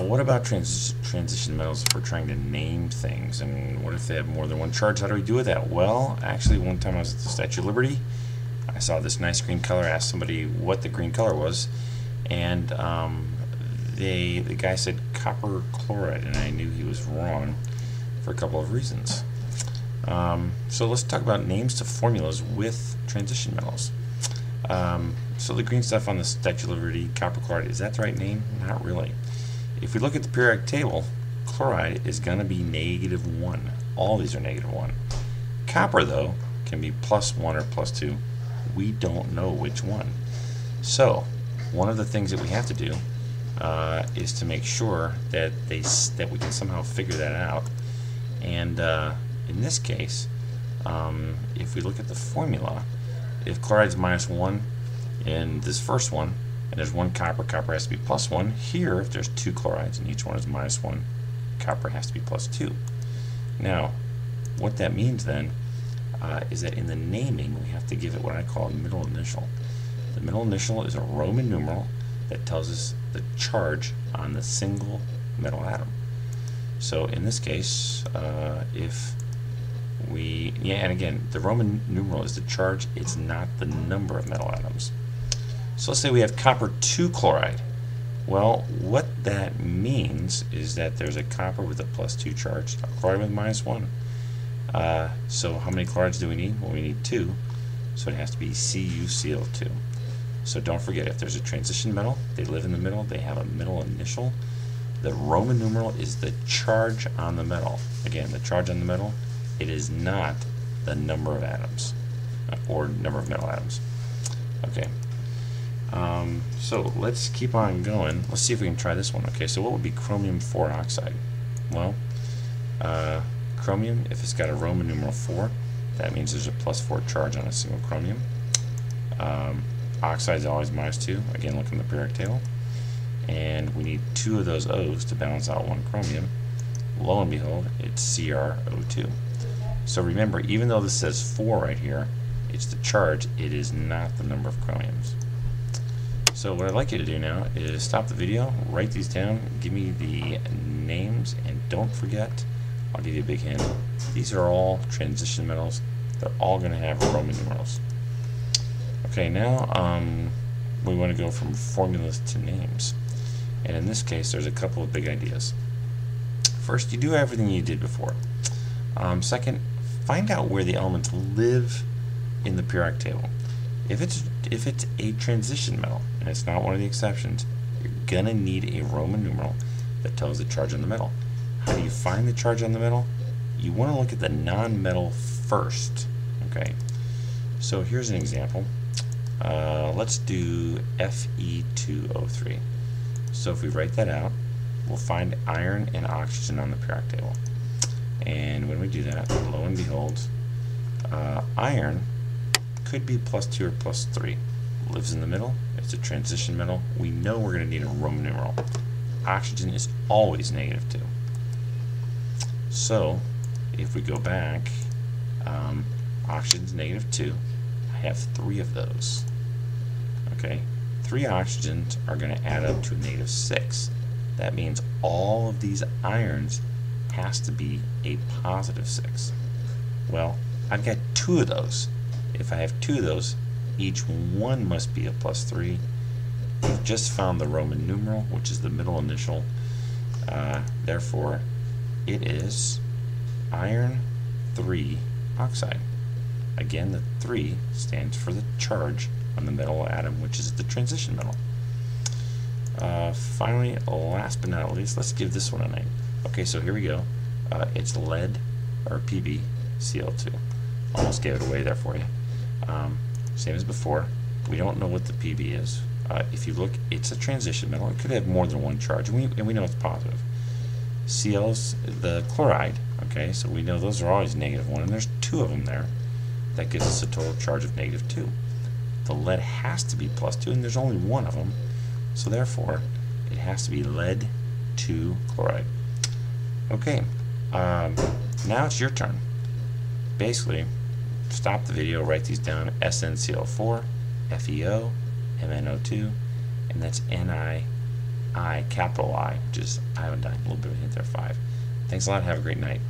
What about transition metals if we're trying to name things? And what if they have more than one charge? How do we do with that? Well, actually, one time I was at the Statue of Liberty. I saw this nice green color. Asked somebody what the green color was, and the guy said copper chloride, and I knew he was wrong for a couple of reasons. So let's talk about names to formulas with transition metals. So the green stuff on the Statue of Liberty, copper chloride, is that the right name? Not really. If we look at the periodic table, chloride is going to be -1. All these are -1. Copper, though, can be +1 or +2. We don't know which one. So one of the things that we have to do is to make sure that we can somehow figure that out. And in this case, if we look at the formula, if chloride is -1 in this first one, and there's one copper, copper has to be +1. Here, if there's two chlorides and each one is -1, copper has to be +2. Now, what that means then is that in the naming, we have to give it what I call a middle initial. The middle initial is a Roman numeral that tells us the charge on the single metal atom. So in this case, and again, the Roman numeral is the charge, it's not the number of metal atoms. So let's say we have copper 2 chloride. Well, what that means is that there's a copper with a +2 charge, a chloride with -1. So how many chlorides do we need? Well, we need 2, so it has to be CuCl2. So don't forget, if there's a transition metal, they live in the middle, they have a middle initial. The Roman numeral is the charge on the metal. Again, the charge on the metal, it is not the number of atoms, or number of metal atoms. Okay. So let's keep on going. Let's see if we can try this one. Okay, so what would be chromium 4 oxide? Well, chromium, if it's got a Roman numeral 4, that means there's a +4 charge on a single chromium. Oxide is always -2. Again, look in the periodic table. And we need 2 of those O's to balance out one chromium. Lo and behold, it's CrO2. So remember, even though this says 4 right here, it's the charge, it is not the number of chromiums. So what I'd like you to do now is stop the video, write these down, give me the names, and don't forget, I'll give you a big hint, these are all transition metals. They're all going to have Roman numerals. Okay, now we want to go from formulas to names. And in this case, there's a couple of big ideas. First, you do everything you did before. Second, find out where the elements live in the periodic table. If it's a transition metal, and it's not one of the exceptions, you're going to need a Roman numeral that tells the charge on the metal. How do you find the charge on the metal? You want to look at the non-metal first. Okay, so here's an example. Let's do Fe2O3. So if we write that out, we'll find iron and oxygen on the periodic table. And when we do that, lo and behold, iron could be +2 or +3. Lives in the middle. It's a transition metal. We know we're going to need a Roman numeral. Oxygen is always -2. So if we go back, oxygen's -2. I have 3 of those. Okay, 3 oxygens are going to add up to a -6. That means all of these irons has to be a +6. Well, I've got 2 of those. If I have 2 of those, each one must be a +3. We've just found the Roman numeral, which is the middle initial. Therefore, it is iron 3 oxide. Again, the 3 stands for the charge on the metal atom, which is the transition metal. Finally, last but not least, let's give this one a name. Okay, so here we go. It's lead, or PbCl2. Almost gave it away there for you. Same as before, we don't know what the Pb is. If you look, it's a transition metal. It could have more than one charge, and we know it's positive. Cl's the chloride, okay, so we know those are always -1, and there's 2 of them there. That gives us a total charge of -2. The lead has to be +2, and there's only 1 of them, so therefore it has to be lead 2 chloride. Okay, now it's your turn. Basically, stop the video, write these down: SnCl4, FeO, MnO2, and that's NiI, capital I, which is iodine. A little bit of a hint there, 5. Thanks a lot. Have a great night.